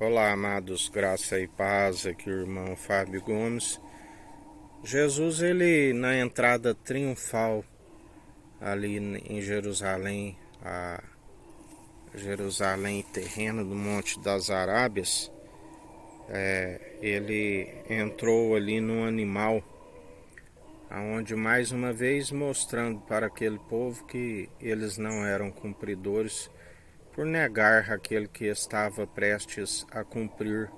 Olá, amados, graça e paz, aqui o irmão Fábio Gomes. Jesus, ele na entrada triunfal ali em Jerusalém, a Jerusalém terrena do Monte das Arábias, ele entrou ali num animal, aonde mais uma vez mostrando para aquele povo que eles não eram cumpridores por negar aquele que estava prestes a cumprir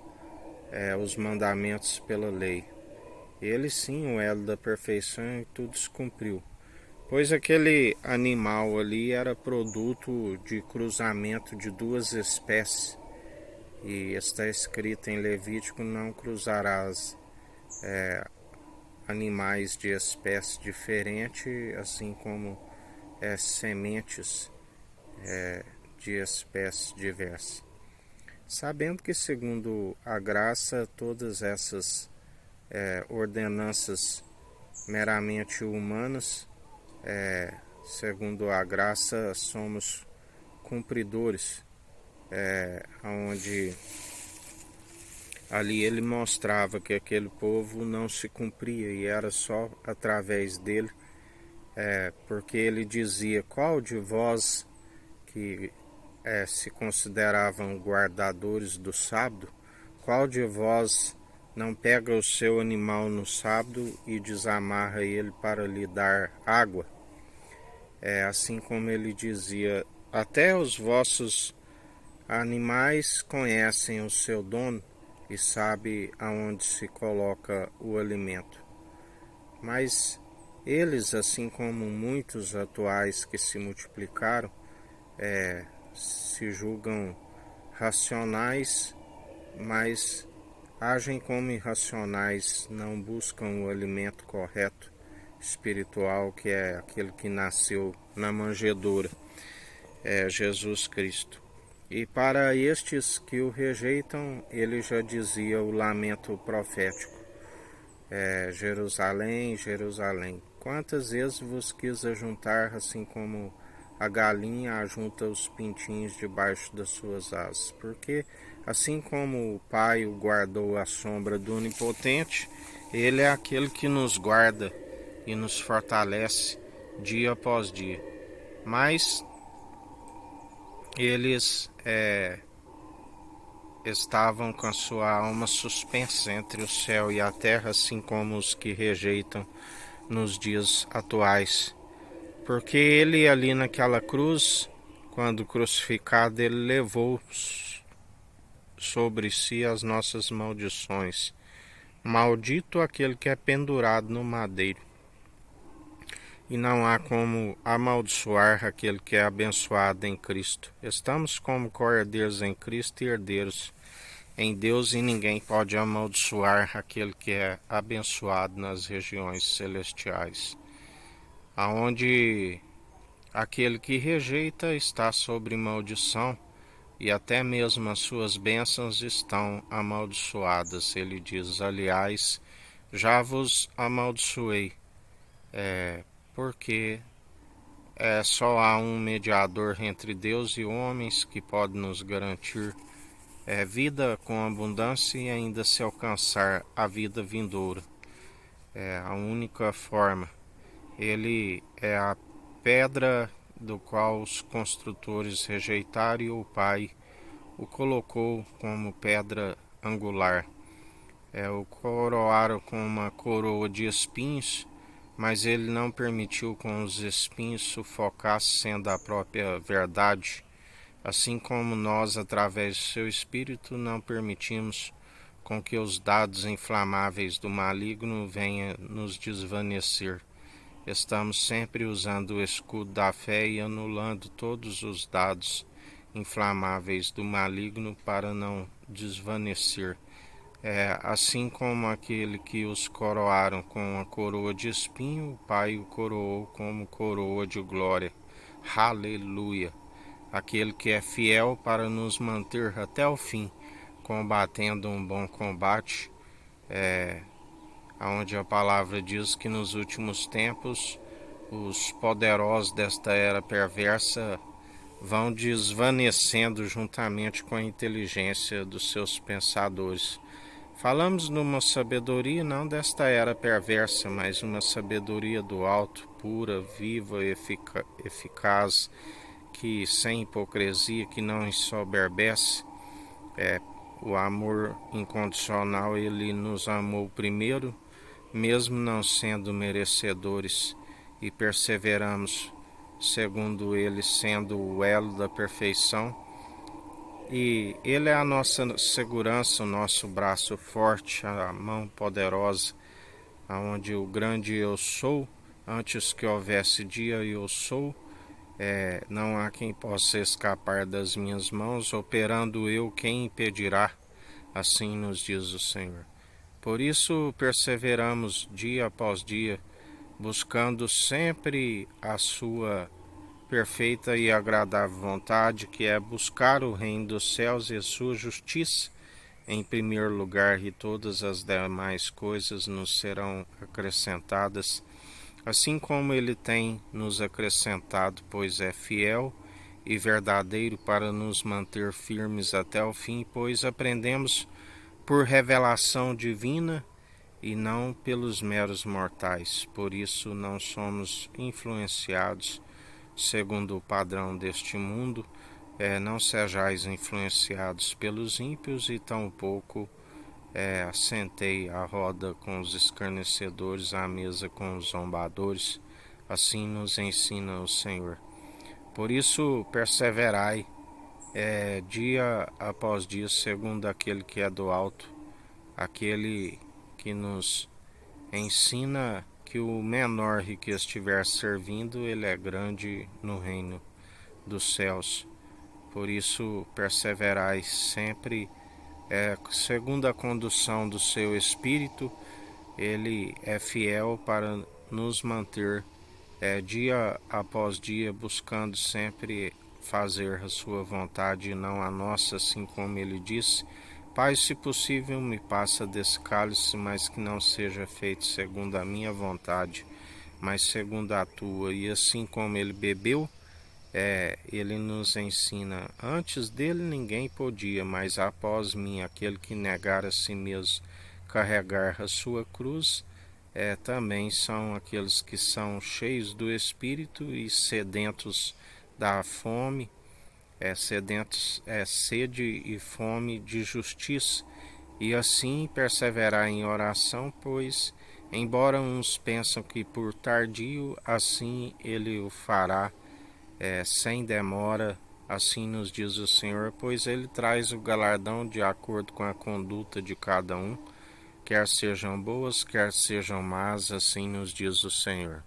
os mandamentos pela lei. Ele sim, o elo da perfeição, e tudo se cumpriu. Pois aquele animal ali era produto de cruzamento de duas espécies. E está escrito em Levítico: não cruzarás animais de espécie diferente, assim como sementes de espécies diversas. Sabendo que, segundo a graça, todas essas ordenanças meramente humanas, segundo a graça, somos cumpridores, onde ali ele mostrava que aquele povo não se cumpria e era só através dele, porque ele dizia: qual de vós que se consideravam guardadores do sábado, qual de vós não pega o seu animal no sábado e desamarra ele para lhe dar água? Assim como ele dizia: até os vossos animais conhecem o seu dono e sabe aonde se coloca o alimento. Mas eles, assim como muitos atuais que se multiplicaram, se julgam racionais, mas agem como irracionais, não buscam o alimento correto espiritual, que é aquele que nasceu na manjedoura, é Jesus Cristo. E para estes que o rejeitam, ele já dizia o lamento profético: Jerusalém, Jerusalém, quantas vezes vos quis ajuntar, assim como a galinha ajunta os pintinhos debaixo das suas asas? Porque assim como o Pai o guardou à sombra do Onipotente, ele é aquele que nos guarda e nos fortalece dia após dia. Mas eles estavam com a sua alma suspensa entre o céu e a terra, assim como os que rejeitam nos dias atuais. Porque ele ali naquela cruz, quando crucificado, ele levou sobre si as nossas maldições. Maldito aquele que é pendurado no madeiro. E não há como amaldiçoar aquele que é abençoado em Cristo. Estamos como cordeiros em Cristo e herdeiros em Deus, e ninguém pode amaldiçoar aquele que é abençoado nas regiões celestiais, aonde aquele que rejeita está sobre maldição, e até mesmo as suas bênçãos estão amaldiçoadas. Ele diz: aliás, já vos amaldiçoei, porque só há um mediador entre Deus e homens que pode nos garantir vida com abundância e ainda se alcançar a vida vindoura. É a única forma. Ele é a pedra do qual os construtores rejeitaram, e o Pai o colocou como pedra angular. O coroaram com uma coroa de espinhos, mas ele não permitiu com os espinhos sufocasse, sendo a própria verdade. Assim como nós, através do seu Espírito, não permitimos com que os dados inflamáveis do maligno venham nos desvanecer. Estamos sempre usando o escudo da fé e anulando todos os dados inflamáveis do maligno para não desvanecer. Assim como aquele que os coroaram com a coroa de espinho, o Pai o coroou como coroa de glória. Aleluia! Aquele que é fiel para nos manter até o fim, combatendo um bom combate, onde a palavra diz que nos últimos tempos os poderosos desta era perversa vão desvanecendo juntamente com a inteligência dos seus pensadores. Falamos numa sabedoria não desta era perversa, mas uma sabedoria do alto, pura, viva, eficaz, que sem hipocrisia, que não ensoberbece. O amor incondicional, ele nos amou primeiro, mesmo não sendo merecedores, e perseveramos, segundo ele sendo o elo da perfeição. E ele é a nossa segurança, o nosso braço forte, a mão poderosa, aonde o grande eu sou, antes que houvesse dia eu sou, não há quem possa escapar das minhas mãos, operando eu, quem impedirá? Assim nos diz o Senhor. Por isso perseveramos dia após dia, buscando sempre a sua perfeita e agradável vontade, que é buscar o reino dos céus e a sua justiça em primeiro lugar, e todas as demais coisas nos serão acrescentadas, assim como ele tem nos acrescentado, pois é fiel e verdadeiro para nos manter firmes até o fim, pois aprendemos por revelação divina e não pelos meros mortais. Por isso não somos influenciados segundo o padrão deste mundo. Não sejais influenciados pelos ímpios, e tampouco assentei à roda com os escarnecedores, à mesa com os zombadores. Assim nos ensina o Senhor. Por isso perseverai dia após dia, segundo aquele que é do alto, aquele que nos ensina que o menor que estiver servindo, ele é grande no reino dos céus. Por isso perseverai sempre, segundo a condução do seu Espírito. Ele é fiel para nos manter dia após dia, buscando sempre fazer a sua vontade e não a nossa, assim como ele disse: Pai, se possível, me passa desse cálice, mas que não seja feito segundo a minha vontade, mas segundo a tua. E assim como ele bebeu, ele nos ensina: antes dele ninguém podia, mas após mim, aquele que negar a si mesmo, carregar a sua cruz, também são aqueles que são cheios do Espírito e sedentos da fome, sedentos, sede e fome de justiça, e assim perseverar em oração, pois, embora uns pensam que por tardio, assim ele o fará, sem demora. Assim nos diz o Senhor, pois ele traz o galardão de acordo com a conduta de cada um, quer sejam boas, quer sejam más, assim nos diz o Senhor.